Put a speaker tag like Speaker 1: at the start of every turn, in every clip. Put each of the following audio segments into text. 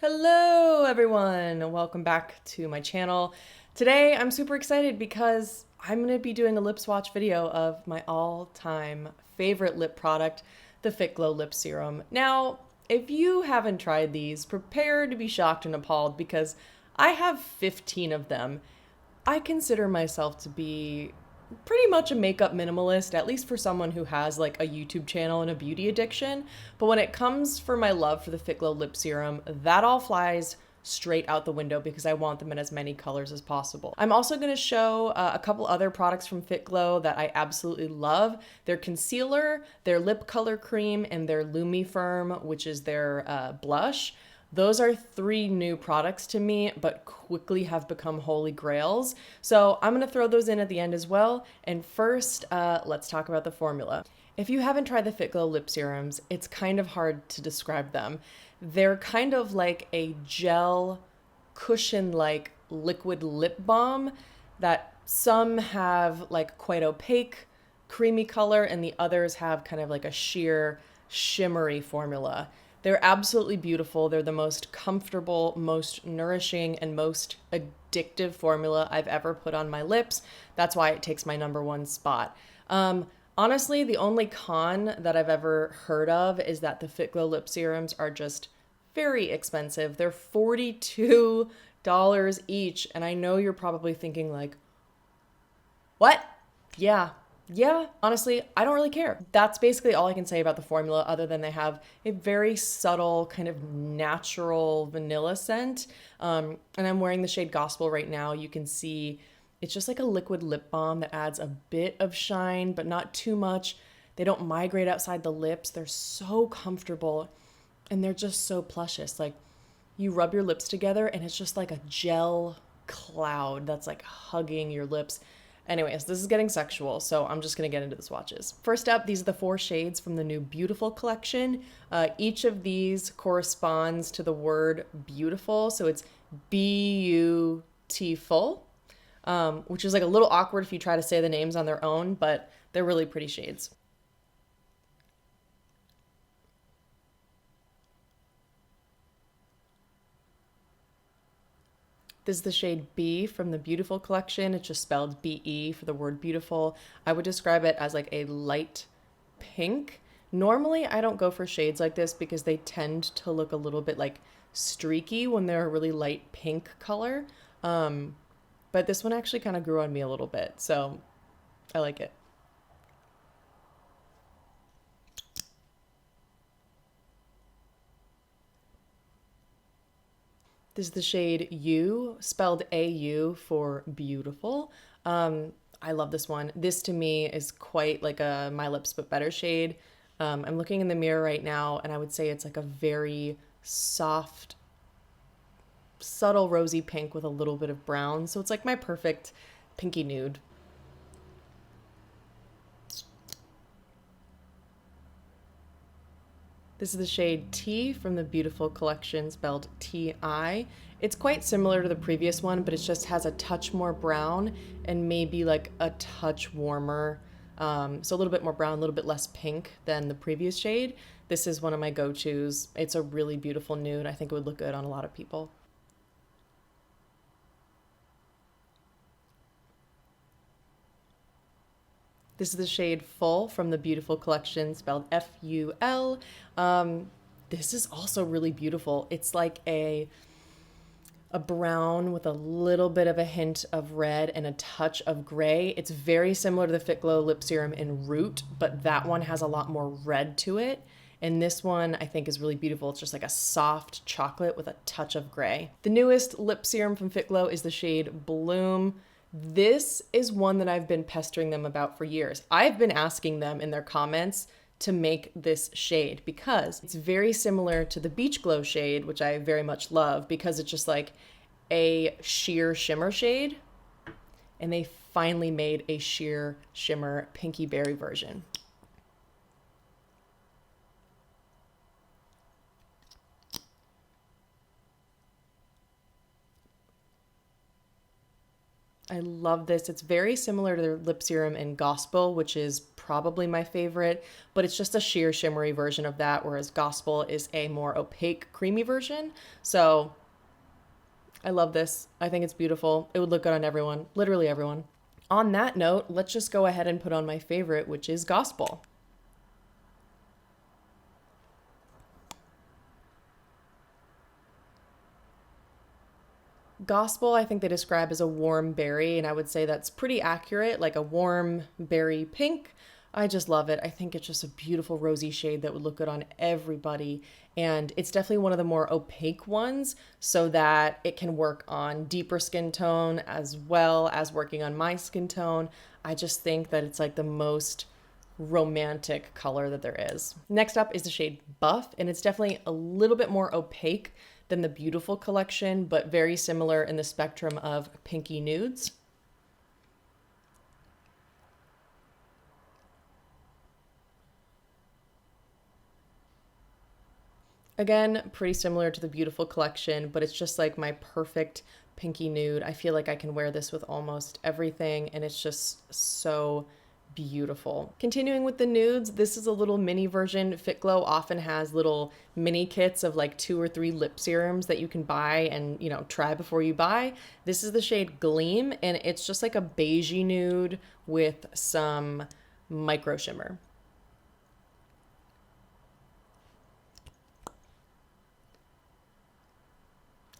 Speaker 1: Hello everyone, welcome back to my channel. Today I'm super excited because I'm going to be doing a lip swatch video of my all-time favorite lip product, the Fitglow Lip Serum. Now, if you haven't tried these, prepare to be shocked and appalled because I have 15 of them. I consider myself to be pretty much a makeup minimalist, at least for someone who has like a YouTube channel and a beauty addiction. But when it comes for my love for the Fitglow Lip Serum, that all flies straight out the window because I want them in as many colors as possible. I'm also going to show a couple other products from Fitglow that I absolutely love. Their concealer, their lip color cream, and their Lumi Firm, which is their blush. Those are three new products to me, but quickly have become holy grails. So I'm going to throw those in at the end as well. And first, let's talk about the formula. If you haven't tried the Fitglow lip serums, it's kind of hard to describe them. They're kind of like a gel cushion-like liquid lip balm that some have like quite opaque, creamy color, and the others have kind of like a sheer, shimmery formula. They're absolutely beautiful. They're the most comfortable, most nourishing, and most addictive formula I've ever put on my lips. That's why it takes my #1 spot. Honestly, the only con that I've ever heard of is that the Fitglow lip serums are just very expensive. They're $42 each, and I know you're probably thinking like, what? Yeah, honestly, I don't really care. That's basically all I can say about the formula, other than they have a very subtle, kind of natural vanilla scent. And I'm wearing the shade Gospel right now. You can see it's just like a liquid lip balm that adds a bit of shine, but not too much. They don't migrate outside the lips. They're so comfortable and they're just so plushious. Like, you rub your lips together and it's just like a gel cloud that's like hugging your lips. Anyways, this is getting sexual, so I'm just gonna get into the swatches. First up, these are the 4 shades from the new Beautiful collection. Each of these corresponds to the word beautiful, so it's beautiful, which is like a little awkward if you try to say the names on their own, but they're really pretty shades. This is the shade B from the Beautiful collection. It's just spelled B-E for the word beautiful. I would describe it as like a light pink. Normally, I don't go for shades like this because they tend to look a little bit like streaky when they're a really light pink color. But this one actually kind of grew on me a little bit, so I like it. This is the shade U, spelled A-U for beautiful. I love this one. This to me is quite like a My Lips But Better shade. I'm looking in the mirror right now and I would say it's like a very soft, subtle rosy pink with a little bit of brown. So it's like my perfect pinky nude. This is the shade T from the Beautiful collection, spelled T-I. It's quite similar to the previous one, but it just has a touch more brown and maybe like a touch warmer. So a little bit more brown, a little bit less pink than the previous shade. This is one of my go-tos. It's a really beautiful nude. I think it would look good on a lot of people. This is the shade Full from the Beautiful collection, spelled F-U-L. This is also really beautiful. It's like a brown with a little bit of a hint of red and a touch of gray. It's very similar to the Fitglow lip serum in Root, but that one has a lot more red to it. And this one I think is really beautiful. It's just like a soft chocolate with a touch of gray. The newest lip serum from Fitglow is the shade Bloom. This is one that I've been pestering them about for years. I've been asking them in their comments to make this shade because it's very similar to the Beach Glow shade, which I very much love because it's just like a sheer shimmer shade. And they finally made a sheer shimmer pinky berry version. I love this. It's very similar to their lip serum in Gospel, which is probably my favorite, but it's just a sheer shimmery version of that, whereas Gospel is a more opaque, creamy version. So I love this. I think it's beautiful. It would look good on everyone, literally everyone. On that note, let's just go ahead and put on my favorite, which is Gospel. Gospel, I think they describe as a warm berry, and I would say that's pretty accurate, like a warm berry pink. I just love it. I think it's just a beautiful rosy shade that would look good on everybody. And it's definitely one of the more opaque ones so that it can work on deeper skin tone as well as working on my skin tone. I just think that it's like the most romantic color that there is. Next up is the shade Buff, and it's definitely a little bit more opaque than the Beautiful collection, but very similar in the spectrum of pinky nudes. Again, pretty similar to the Beautiful collection, but it's just like my perfect pinky nude. I feel like I can wear this with almost everything, and it's just so beautiful. Continuing with the nudes, this is a little mini version. Fitglow often has little mini kits of like 2 or 3 lip serums that you can buy and, you know, try before you buy. This is the shade Gleam, and it's just like a beigey nude with some micro shimmer.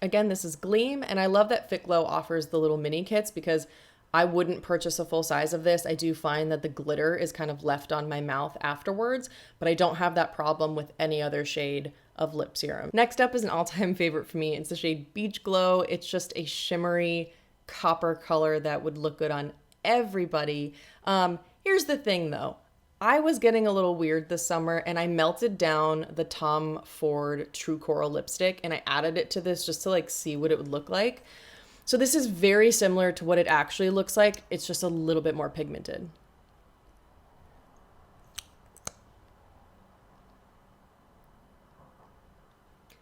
Speaker 1: Again, this is Gleam, and I love that Fitglow offers the little mini kits because I wouldn't purchase a full size of this. I do find that the glitter is kind of left on my mouth afterwards, but I don't have that problem with any other shade of lip serum. Next up is an all-time favorite for me. It's the shade Beach Glow. It's just a shimmery copper color that would look good on everybody. Here's the thing though. I was getting a little weird this summer and I melted down the Tom Ford True Coral lipstick and I added it to this just to like see what it would look like. So this is very similar to what it actually looks like. It's just a little bit more pigmented.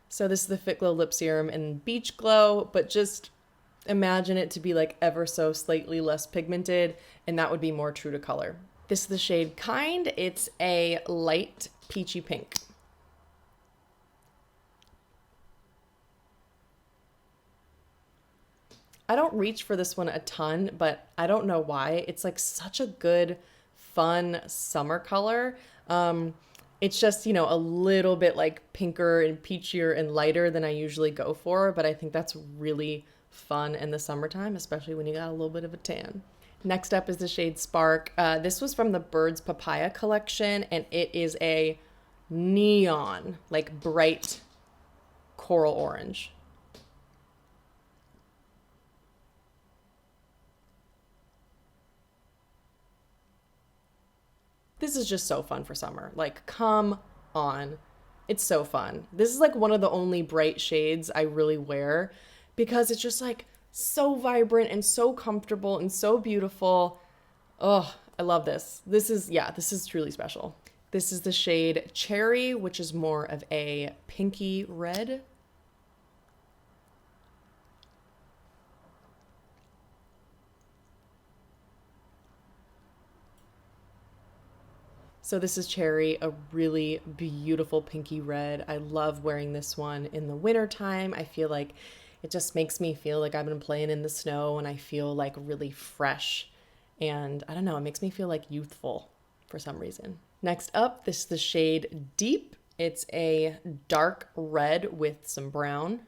Speaker 1: So this is the Fitglow Lip Serum in Beach Glow, but just imagine it to be like ever so slightly less pigmented, and that would be more true to color. This is the shade Kind. It's a light peachy pink. I don't reach for this one a ton, but I don't know why. It's like such a good, fun summer color. It's just, you know, a little bit like pinker and peachier and lighter than I usually go for, but I think that's really fun in the summertime, especially when you got a little bit of a tan. Next up is the shade Spark. This was from the Birds Papaya collection, and it is a neon, like bright coral orange. This is just so fun for summer. Like, come on. It's so fun. This is like one of the only bright shades I really wear because it's just like so vibrant and so comfortable and so beautiful. Oh, I love this. This is truly special. This is the shade Cherry, which is more of a pinky red. So this is Cherry, a really beautiful pinky red. I love wearing this one in the winter time. I feel like it just makes me feel like I've been playing in the snow and I feel like really fresh. And I don't know, it makes me feel like youthful for some reason. Next up, this is the shade Deep. It's a dark red with some brown.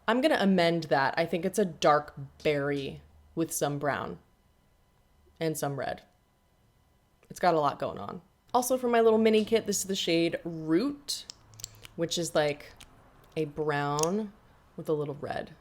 Speaker 1: I'm going to amend that. I think it's a dark berry with some brown and some red. It's got a lot going on. Also for my little mini kit, this is the shade Root, which is like a brown with a little red.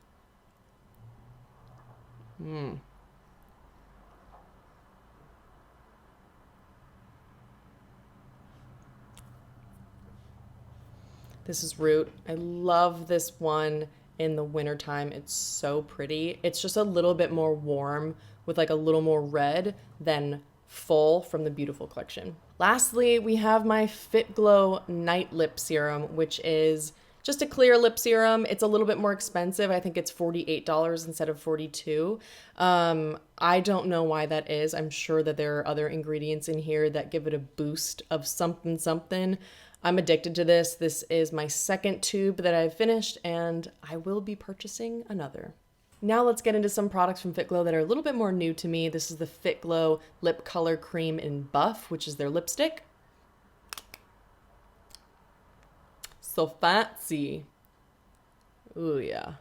Speaker 1: This is Root. I love this one in the wintertime. It's so pretty. It's just a little bit more warm with like a little more red than Full from the Beautiful collection. Lastly, we have my Fitglow Night Lip Serum, which is just a clear lip serum. It's a little bit more expensive. I think it's $48 instead of $42. I don't know why that is. I'm sure that there are other ingredients in here that give it a boost of something something. I'm addicted to this. This is my second tube that I've finished, and I will be purchasing another. Now let's get into some products from Fitglow that are a little bit more new to me. This is the Fitglow Lip Color Cream in Buff, which is their lipstick. So fancy. Ooh, yeah.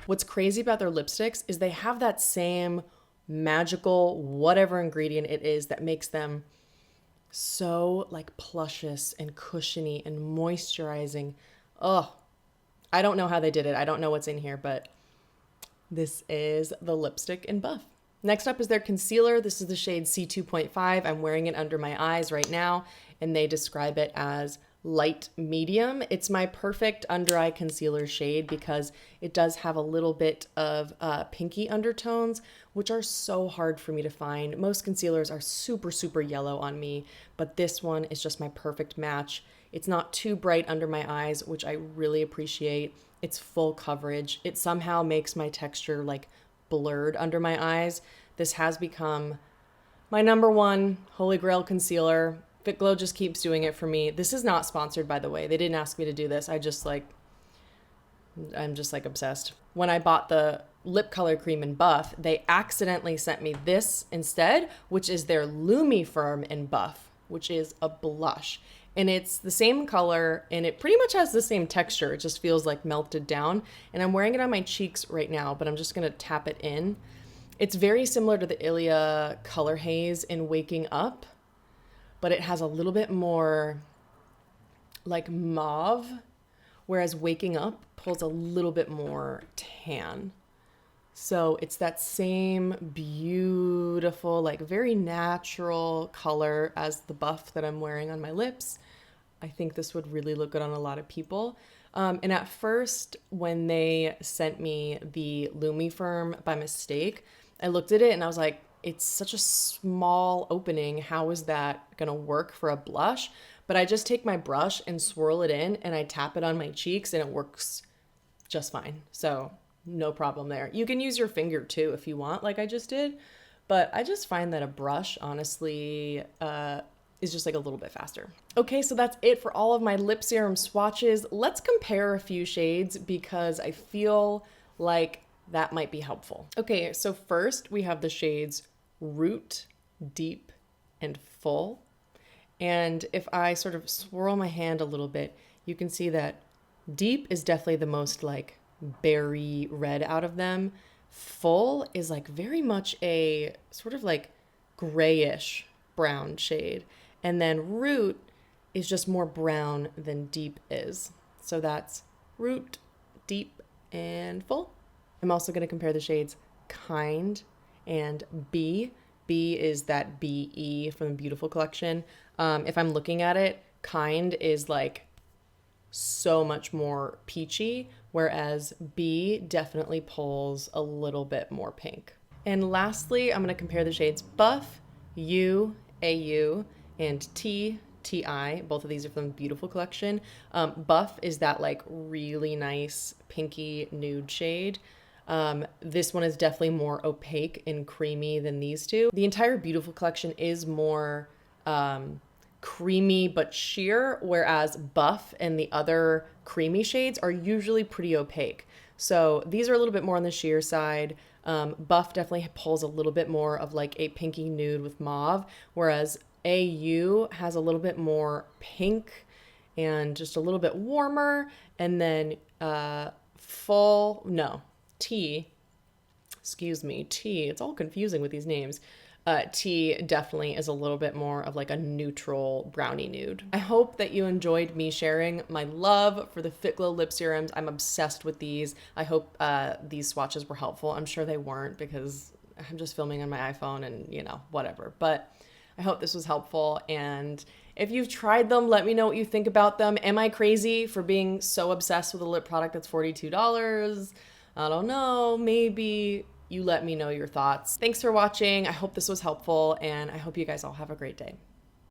Speaker 1: What's crazy about their lipsticks is they have that same magical whatever ingredient it is that makes them so like plushious and cushiony and moisturizing. Oh, I don't know how they did it. I don't know what's in here, but this is the lipstick in Buff. Next up is their concealer. This is the shade C2.5. I'm wearing it under my eyes right now, and they describe it as light medium. It's my perfect under eye concealer shade because it does have a little bit of pinky undertones, which are so hard for me to find. Most concealers are super, super yellow on me, but this one is just my perfect match. It's not too bright under my eyes, which I really appreciate. It's full coverage. It somehow makes my texture like blurred under my eyes. This has become my number one holy grail concealer. Fitglow just keeps doing it for me. This is not sponsored, by the way. They didn't ask me to do this. I'm just like obsessed. When I bought the lip color cream in Buff, they accidentally sent me this instead, which is their Lumi Firm in Buff, which is a blush. And it's the same color, and it pretty much has the same texture. It just feels like melted down. And I'm wearing it on my cheeks right now, but I'm just gonna tap it in. It's very similar to the Ilia Color Haze in Waking Up, but it has a little bit more like mauve, whereas Waking Up pulls a little bit more tan. So it's that same beautiful, like very natural color as the Buff that I'm wearing on my lips. I think this would really look good on a lot of people. And at first, when they sent me the Lumi Firm by mistake, I looked at it and I was like, it's such a small opening. How is that gonna work for a blush? But I just take my brush and swirl it in and I tap it on my cheeks and it works just fine. So no problem there. You can use your finger too if you want, like I just did. But I just find that a brush, honestly, is just like a little bit faster. Okay, so that's it for all of my lip serum swatches. Let's compare a few shades because I feel like that might be helpful. Okay, so first we have the shades Root, Deep, and Full. And if I sort of swirl my hand a little bit, you can see that Deep is definitely the most like berry red out of them. Full is like very much a sort of like grayish brown shade. And then Root is just more brown than Deep is. So that's Root, Deep, and Full. I'm also going to compare the shades Kind and B. B is that BE from the Beautiful collection. If I'm looking at it, Kind is like so much more peachy, whereas B definitely pulls a little bit more pink. And lastly, I'm going to compare the shades Buff, U, AU, and T, TI. Both of these are from the Beautiful collection. Buff is that like really nice pinky nude shade. This one is definitely more opaque and creamy than these two. The entire Beautiful collection is more creamy but sheer, whereas Buff and the other creamy shades are usually pretty opaque. So these are a little bit more on the sheer side. Buff definitely pulls a little bit more of like a pinky nude with mauve, whereas AU has a little bit more pink and just a little bit warmer. And then T, it's all confusing with these names. T definitely is a little bit more of like a neutral brownie nude. I hope that you enjoyed me sharing my love for the Fitglow lip serums. I'm obsessed with these. I hope these swatches were helpful. I'm sure they weren't because I'm just filming on my iPhone and, you know, whatever. But I hope this was helpful. And if you've tried them, let me know what you think about them. Am I crazy for being so obsessed with a lip product that's $42? I don't know, maybe you let me know your thoughts. Thanks for watching. I hope this was helpful, and I hope you guys all have a great day.